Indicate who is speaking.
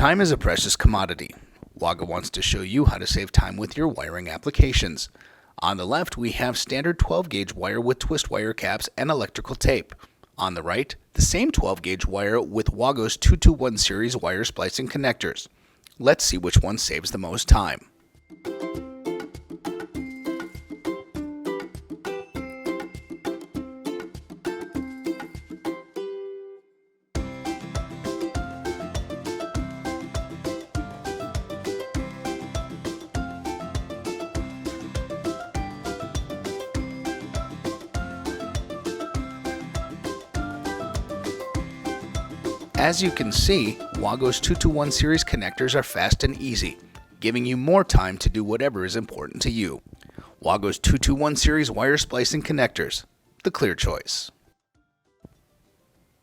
Speaker 1: Time is a precious commodity. Waga wants to show you how to save time with your wiring applications. On the left, we have standard 12-gauge wire with twist wire caps and electrical tape. On the right, the same 12-gauge wire with Waga's 221 series wire splicing connectors. Let's see which one saves the most time. As you can see, Waga's 221 series connectors are fast and easy, giving you more time to do whatever is important to you. Waga's 221 series wire splicing connectors, the clear choice.